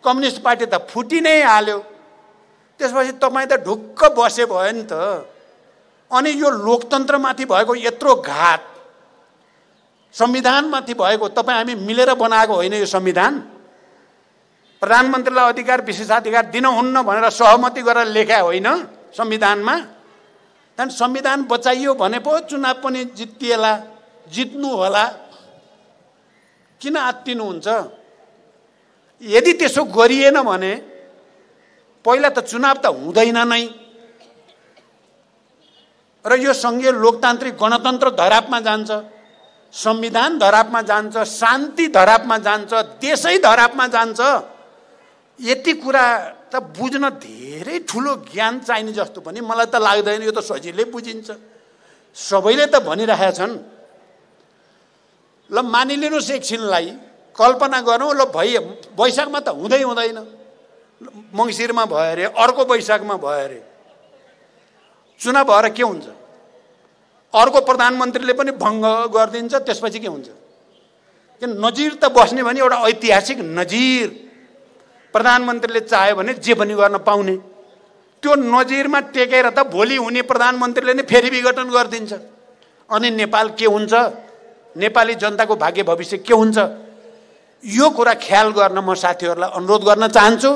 S1: कम्युनिस्ट पार्टी त फुटि नै हाल्यो। त्यसपछि तपाईँ त ढुक्क बसे भयो नि त। अनि यो लोकतन्त्रमाथि भएको यत्रो घात, संविधानमाथि भएको, तपाईँ हामी मिलेर बनाएको होइन यो संविधान। प्रधानमन्त्रीलाई अधिकार विशेषाधिकार दिनुहुन्न भनेर सहमति गरेर लेखा होइन संविधानमा। त्यहाँदेखि संविधान बचाइयो भने पो चुनाव पनि जितिएला, जित्नु होला। किन आत्तिनुहुन्छ? यदि त्यसो गरिएन भने पहिला त चुनाव त हुँदैन नै र यो सङ्घीय लोकतान्त्रिक गणतन्त्र धरापमा जान्छ, संविधान धरापमा जान्छ, शान्ति धरापमा जान्छ, देशै धरापमा जान्छ। यति कुरा त बुझ्न धेरै ठुलो ज्ञान चाहिने जस्तो पनि मलाई त लाग्दैन। यो त सजिलै बुझिन्छ, सबैले त भनिरहेका छन्। ल मानिलिनुहोस् एकछिनलाई, कल्पना गरौँ, ल वैशाखमा त हुँदैन, मङ्सिरमा भयो अरे, अर्को वैशाखमा भयो अरे, चुनाव भएर के हुन्छ? अर्को प्रधानमन्त्रीले पनि भङ्ग गरिदिन्छ, त्यसपछि के हुन्छ? किन नजिर त बस्ने भने एउटा ऐतिहासिक नजिर, प्रधानमन्त्रीले चाह्यो भने जे पनि गर्न पाउने। त्यो नजिरमा टेकेर त भोलि हुने प्रधानमन्त्रीले नै फेरि विघटन गरिदिन्छ। अनि नेपाल के हुन्छ? नेपाली जनताको भाग्य भविष्य के हुन्छ? यो कुरा ख्याल गर्न म साथीहरूलाई अनुरोध गर्न चाहन्छु।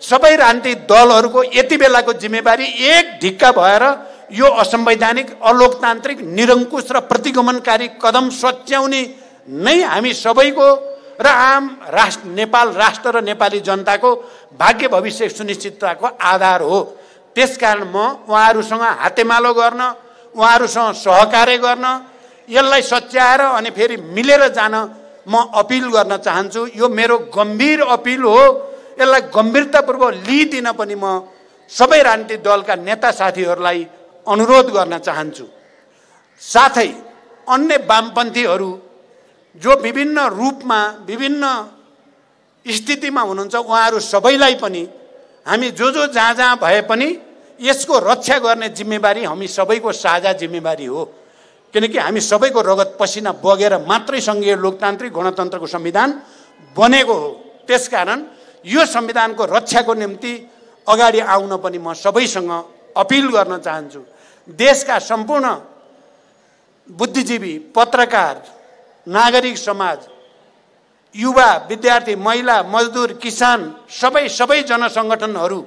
S1: सबै राजनीतिक दलहरूको यति बेलाको जिम्मेवारी एक ढिक्का भएर यो असंवैधानिक, अलोकतान्त्रिक, निरङ्कुश र प्रतिगमनकारी कदम सच्याउने नै हामी सबैको र आम राष्ट्र, नेपाल राष्ट्र र नेपाली जनताको भाग्य भविष्य सुनिश्चितताको आधार हो। त्यसकारण म उहाँहरूसँग हातेमालो गर्न, उहाँहरूसँग सहकार्य गर्न, यसलाई सच्याएर अनि फेरि मिलेर जान म अपिल गर्न चाहन्छु। यो मेरो गम्भीर अपिल हो। यसलाई गम्भीरतापूर्वक लिइदिन पनि म सबै राजनीतिक दलका नेता साथीहरूलाई अनुरोध गर्न चाहन्छु। साथै अन्य वामपन्थीहरू जो विभिन्न रूपमा, विभिन्न स्थितिमा हुनुहुन्छ, उहाँहरू सबैलाई पनि हामी जो जहाँ भए पनि यसको रक्षा गर्ने जिम्मेवारी हामी सबैको साझा जिम्मेवारी हो। किनकि हामी सबैको रगत पसिना बगेर मात्रै सङ्घीय लोकतान्त्रिक गणतन्त्रको संविधान बनेको हो। त्यसकारण यो संविधानको रक्षाको निम्ति अगाडि आउन पनि म सबैसँग अपिल गर्न चाहन्छु। देशका सम्पूर्ण बुद्धिजीवी, पत्रकार, नागरिक समाज, युवा, विद्यार्थी, महिला, मजदुर, किसान, सबै जनसङ्गठनहरू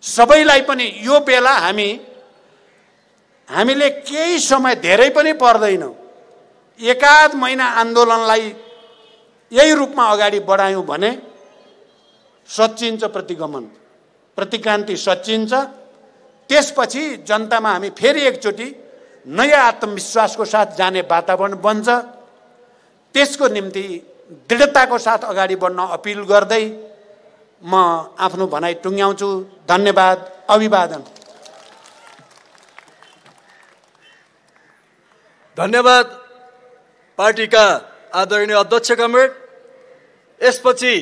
S1: सबैलाई पनि यो बेला हामीले केही समय धेरै पनि पर्दैन, 1-8 महिना आन्दोलनलाई यही रूपमा अगाडि बढायौँ भने सच्चिन्छ प्रतिगमन, प्रतिक्रान्ति सच्चिन्छ। त्यसपछि जनतामा हामी फेरि एकचोटि नयाँ आत्मविश्वासको साथ जाने वातावरण बन्छ। त्यसको निम्ति दृढताको साथ अगाडि बढ्न अपिल गर्दै म आफ्नो भनाइ टुङ्ग्याउँछु। धन्यवाद। अभिवादन।
S2: धन्यवाद पार्टीका आदरणीय अध्यक्ष कमरेड। यसपछि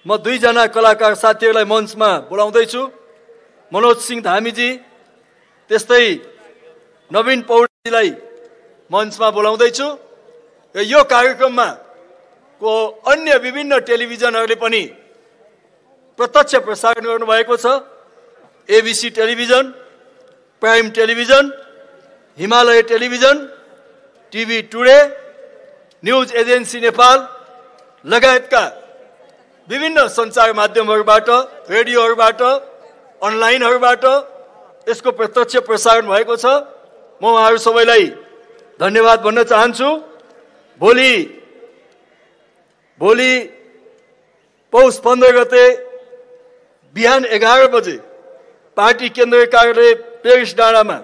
S2: म 2 जना कलाकार साथीहरूलाई मञ्चमा बोलाउँदैछु। मनोज सिंह धामीजी, त्यस्तै नवीन पौडेलजीलाई मञ्चमा बोलाउँदैछु। यो कार्यक्रममा को अन्य विभिन्न टेलिभिजनहरूले पनि प्रत्यक्ष प्रसारण गर्नुभएको छ। ABC television, prime television, Himalaya television, TV today, news agency Nepal लगायतका विभिन्न सञ्चार माध्यमहरूबाट, रेडियोहरूबाट, अनलाइनहरूबाट यसको प्रत्यक्ष प्रसारण भएको छ। म उहाँहरू सबैलाई धन्यवाद भन्न चाहन्छु। भोलि पौष 15 गते बिहान 11 बजे पार्टी केन्द्रीय कार्यालय पेरिस डाँडामा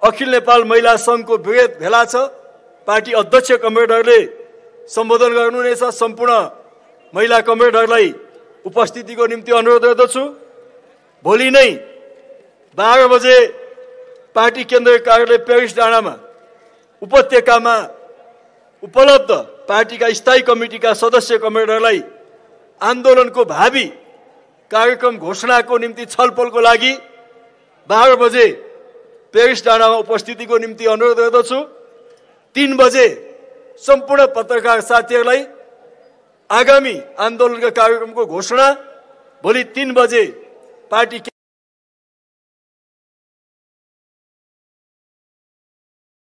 S2: अखिल नेपाल महिला सङ्घको बृहत भेला छ। पार्टी अध्यक्ष कमरेडहरूले सम्बोधन गर्नुहुनेछ। सम्पूर्ण महिला कमरेडहरूलाई उपस्थितिको निम्ति अनुरोध गर्दछु। भोलि नै 12 बजे पार्टी केन्द्रीय कार्यालय पेरिस डाँडामा उपत्यकामा उपलब्ध पार्टीका स्थायी कमिटीका सदस्य कमरेडहरूलाई आन्दोलनको भावी कार्यक्रम घोषणाको निम्ति छलफलको लागि 12 बजे पेरिस डाँडामा उपस्थितिको निम्ति अनुरोध गर्दछु। 3 बजे सम्पूर्ण पत्रकार साथीहरूलाई आगामी आन्दोलनका कार्यक्रमको घोषणा भोलि 3 बजे पार्टी